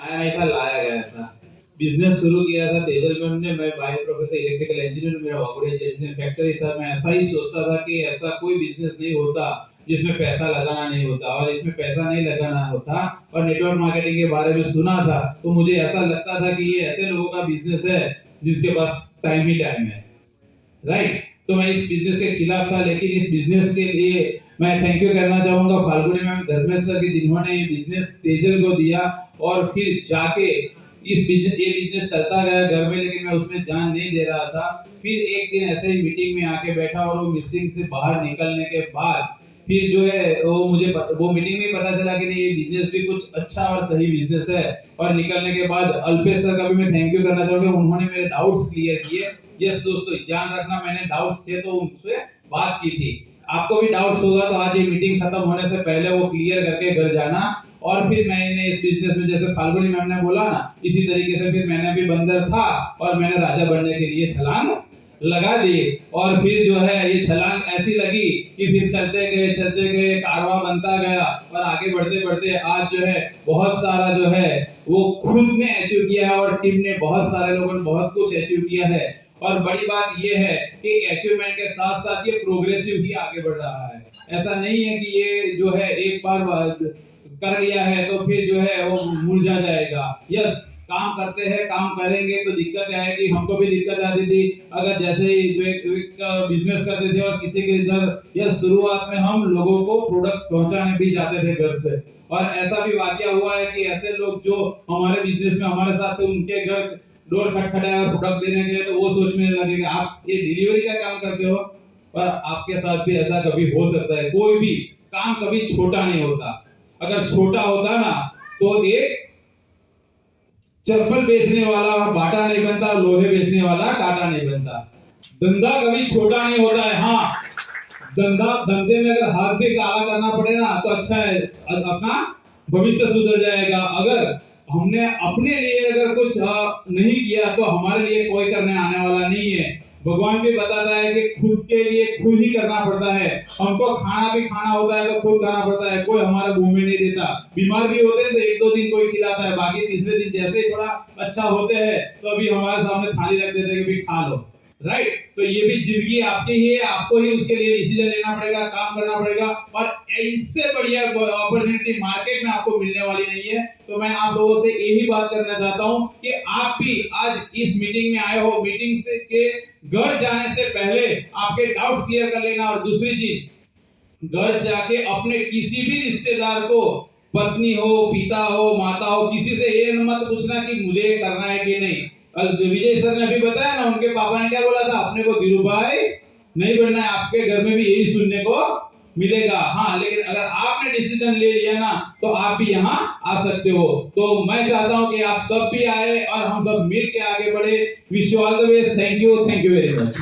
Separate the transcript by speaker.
Speaker 1: आया नहीं था, लाया गया था। बिजनेस शुरू किया था तेजल में हमने, मैं बायो प्रोफेसर इलेक्ट्रिकल इंजीनियर, मेरा वाकुड़े जैसे फैक्ट्री था। मैं ऐसा ही सोचता था कि ऐसा कोई बिजनेस नहीं होता जिसमें पैसा लगाना नहीं होता, और इसमें पैसा नहीं लगाना होता। और नेटवर्क मार्केटिंग के बारे में सुना था तो मुझे ऐसा लगता था कि ये ऐसे लोगों का बिजनेस है जिसके पास टाइम ही टाइम है, राइट। तो मैं इस बिजनेस के खिलाफ था, लेकिन इस बिजनेस के लिए मैं थैंक यू कहना चाहूंगा फाल्गुनी मैम, धर्मेश सर की, जिन्होंने ये बिजनेस तेजल को दिया। और फिर जाके ये बिजनेस चलता गया घर में, लेकिन मैं उसमें ध्यान नहीं दे रहा था। फिर एक दिन ऐसे ही मीटिंग में आके बैठा, और वो मीटिंग से बाहर निकलने के बाद फिर जो है वो मीटिंग में पता चला कि नहीं, ये बिजनेस भी कुछ अच्छा और सही बिजनेस है। और निकलने के बाद अल्पेश सर का भी मैं थैंक यू करना चाहूंगा, उन्होंने मेरे डाउट्स क्लियर किए। यस दोस्तों, ध्यान रखना, मैंने डाउट्स थे तो उनसे बात की थी। आपको भी डाउट्स होगा तो आज ये मीटिंग खत्म होने से पहले वो क्लियर करके घर जाना। और फिर मैंने इस बिजनेस में, जैसे फाल्गुनी मैम ने बोला ना, इसी तरीके से फिर मैंने भी बंदर था और मैंने राजा बनने के लिए छलांग लगा दी। और फिर जो है ये छलांग ऐसी लगी कि फिर चलते गए, कारवां बनता गया, और आगे बढ़ते बढ़ते आज जो है बहुत सारा जो है वो खुद ने अचीव किया है, और टीम ने, बहुत सारे लोगों ने बहुत कुछ अचीव किया है। और बड़ी बात ये है कि अचीवमेंट के साथ साथ ये प्रोग्रेसिव भी आगे बढ़ रहा है। ऐसा नहीं है कि ये जो है एक बार कर लिया है तो फिर जो है वो मुरझा जाएगा। यस, काम करते हैं, काम करेंगे तो दिक्कत आएगी। हमको भी दिक्कत आती थी अगर जैसे ही बिजनेस करते थे और किसी के इधर, या शुरुआत में हम लोगों को प्रोडक्ट पहुंचाने भी जाते थे घर पे। और ऐसा भी वाकया हुआ है कि ऐसे लोग जो हमारे बिजनेस में हमारे साथ थे, उनके घर डोर खटखटाया प्रोडक्ट देने के लिए, तो वो सोचने लगे कि आप ये डिलीवरी का काम करते हो। पर आपके साथ भी ऐसा कभी हो सकता है। कोई भी काम कभी छोटा नहीं होता। अगर छोटा होता ना तो एक चप्पल बेचने वाला बाटा नहीं बनता, लोहे बेचने वाला टाटा नहीं बनता। धंधा कभी छोटा नहीं होता है। हाँ, धंधे में अगर हाथ भी काला करना पड़े ना तो अच्छा है, अपना भविष्य सुधर जाएगा। अगर हमने अपने लिए अगर कुछ नहीं किया तो हमारे लिए कोई करने आने वाला नहीं है। भगवान भी बताता है कि खुद के लिए खुद ही करना पड़ता है। हमको खाना भी खाना होता है तो खुद खाना पड़ता है, कोई हमारे मुंह में नहीं देता। बीमार भी होते हैं तो एक दो दिन कोई खिलाता है, बाकी तीसरे दिन जैसे ही थोड़ा अच्छा होते हैं तो अभी हमारे सामने थाली रख देते हैं कि भाई खा लो, राइट। तो ये भी जिंदगी आपकी ही है, आपको ही उसके लिए डिसीजन लेना पड़ेगा, काम करना पड़ेगा। और इससे बढ़िया अपॉर्चुनिटी मार्केट में आपको मिलने वाली नहीं है। तो मैं आप लोगों से यही बात करना चाहता हूं कि आप भी आज इस मीटिंग में आए हो, मीटिंग से के घर जाने से पहले आपके डाउट्स क्लियर कर लेना। और दूसरी चीज, घर जाके अपने किसी भी रिश्तेदार को, पत्नी हो, पिता हो, माता हो, किसी से ये मत पूछना कि मुझे करना है कि नहीं। विजय सर ने अभी बताया ना, उनके पापा ने क्या बोला था, अपने को धीरू भाई नहीं बनना है। आपके घर में भी यही सुनने को मिलेगा। हाँ, लेकिन अगर आपने डिसीजन ले लिया ना तो आप भी यहाँ आ सकते हो। तो मैं चाहता हूँ कि आप सब भी आए और हम सब मिल के आगे बढ़े। Wish you all the best. Thank you very much.